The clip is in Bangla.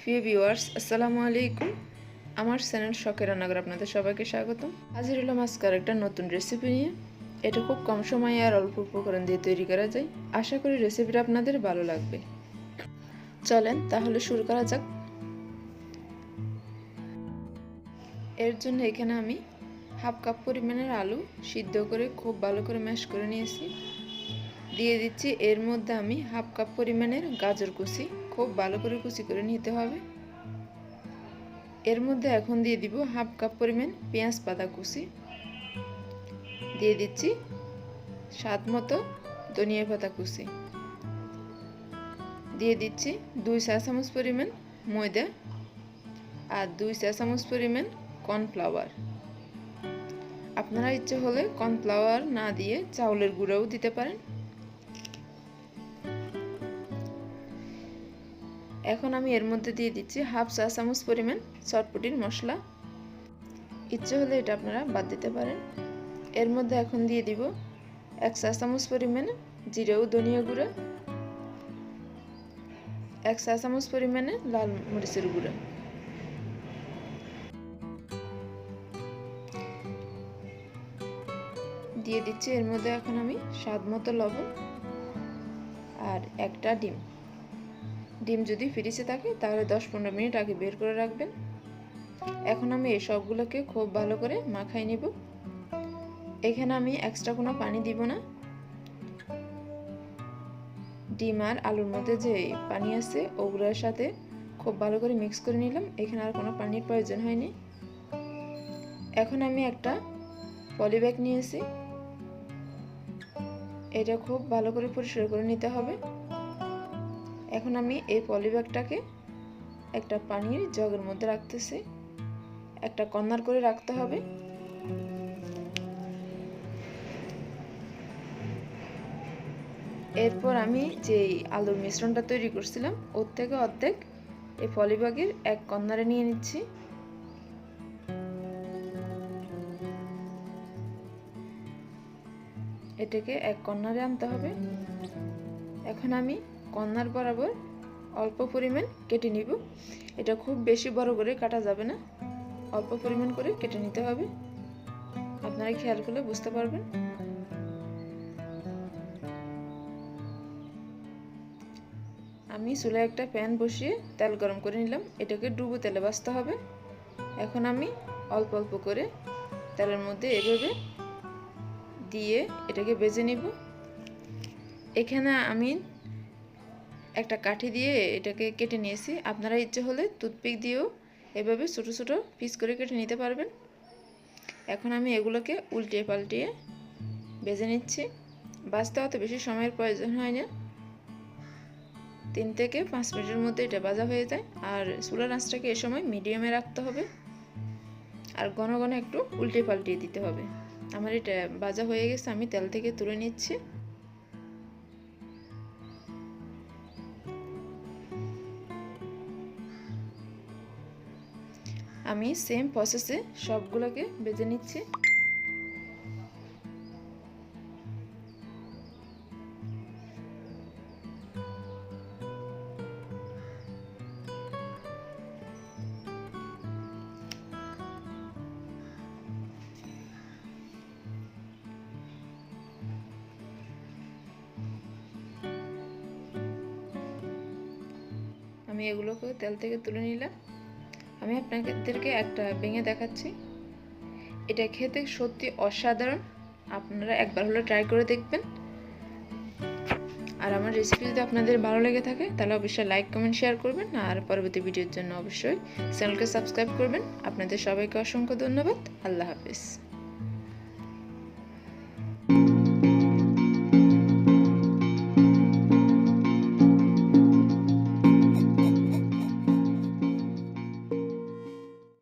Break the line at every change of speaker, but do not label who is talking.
প্রিয় ভিউয়ার্স, আসসালামু আলাইকুম। আমার চ্যানেল শখের রান্নাঘর আপনাদের সবাইকে স্বাগতম। হাজির হলাম আজকের একটা নতুন রেসিপি নিয়ে। এটা খুব কম সময়ে আর অল্প উপকরণ দিয়ে তৈরি করা যায়। আশা করি রেসিপিটা আপনাদের ভালো লাগবে। চলেন তাহলে শুরু করা যাক। এর জন্য এখানে আমি হাফ কাপ পরিমাণের আলু সিদ্ধ করে খুব ভালো করে ম্যাশ করে নিয়েছি। দিয়ে দিচ্ছি এর মধ্যে আমি হাফ কাপ পরিমাণের গাজর কুচি, খুব ভালো করে কুচি করে নিতে হবে। এর মধ্যে এখন দিয়ে দিব হাফ কাপ পরিমাণ পেঁয়াজ পাতা কুচি, দিয়ে দিচ্ছি স্বাদ মতো ধনিয়া পাতা কুচি, দিয়ে দিচ্ছি 2 চা চামচ পরিমাণ ময়দা আর 2 চা চামচ পরিমাণ কর্নফ্লাওয়ার। আপনারা ইচ্ছে হলে কর্নফ্লাওয়ার না দিয়ে চাউলের গুঁড়াও দিতে পারেন। এখন আমি এর মধ্যে দিয়ে দিচ্ছি হাফ চা চামচ পরিমাণ চটপটির মশলা। ইচ্ছে হলে এটা আপনারা বাদ দিতে পারেন। এর মধ্যে এখন দিয়ে দিব 1 চা চামচ পরিমাণ জিরা ও ধনিয়া গুঁড়া, 1 চা চামচ পরিমাণে লাল মরিচের গুঁড়া, দিয়ে দিচ্ছি এর মধ্যে এখন আমি স্বাদ মতো লবণ আর একটা ডিম। ডিম যদি ফ্রিজে থাকে তাহলে 10-15 মিনিট আগে বের করে রাখবেন। এখন আমি এই সবগুলোকে খুব ভালো করে মাখাই নিব। এখানে আমি এক্সট্রা কোনো পানি দিব না। ডিম আর আলুর মধ্যে যে পানি আছে ওগুলোর সাথে খুব ভালো করে মিক্স করে নিলাম। এখানে আর কোনো পানির প্রয়োজন হয়নি। এখন আমি একটা পলি ব্যাগ নিয়েছি, এটা খুব ভালো করে পরিষ্কার করে নিতে হবে। এখন আমি এই পলি ব্যাগটাকে একটা পানির জগের মধ্যে রাখতেছি, একটা কর্নার করে রাখতে হবে। এরপর আমি যে আলুর মিশ্রণটা তৈরি করছিলাম ওর থেকে অর্ধেক এই পলি ব্যাগের এক কর্নারে নিয়ে নিচ্ছি। এটাকে এক কর্নারে আনতে হবে। এখন আমি কর্নার বরাবর অল্প পরিমাণ কেটে নিব। এটা খুব বেশি বড় করে কাটা যাবে না, অল্প পরিমাণ করে কেটে নিতে হবে। আপনারা খেয়াল করলে বুঝতে পারবেন। আমি চুলায় একটা প্যান বসিয়ে তেল গরম করে নিলাম। এটাকে ডুবো তেলে ভাজতে হবে। এখন আমি অল্প অল্প করে তেলের মধ্যে এভাবে দিয়ে এটাকে ভেজে নিব। এখানে আমি একটা কাঠি দিয়ে এটাকে কেটে নিয়েছি। আপনারা ইচ্ছে হলে টুথপিক দিয়েও এভাবে ছোট ছোট পিস করে কেটে নিতে পারবেন। এখন আমি এগুলোকে উল্টিয়ে পাল্টিয়ে ভেজে নিচ্ছি। ভাজতে অত বেশি সময়ের প্রয়োজন হয় না, 3 থেকে 5 মিনিটের মধ্যে এটা ভাজা হয়ে যায়। আর চুলার আঁচটাকে এ সময় মিডিয়ামে রাখতে হবে আর ঘন ঘন একটু উল্টে পাল্টিয়ে দিতে হবে। আমার এটা ভাজা হয়ে গেছে, আমি তেল থেকে তুলে নিচ্ছি। আমি সেম প্রসেসে সবগুলোকে ভেজে নিচ্ছি। আমি এগুলোকে তেল থেকে তুলে নিলাম। আমি আপনাদেরকে একটা ভেঙে দেখাচ্ছি। এটা খেতে সত্যি অসাধারণ, আপনারা একবার হলে ট্রাই করে দেখবেন। আর আমার রেসিপি যদি আপনাদের ভালো লেগে থাকে তাহলে অবশ্যই লাইক কমেন্ট শেয়ার করবেন আর পরবর্তী ভিডিওর জন্য অবশ্যই চ্যানেলকে সাবস্ক্রাইব করবেন। আপনাদের সবাইকে অসংখ্য ধন্যবাদ। আল্লাহ হাফেজ।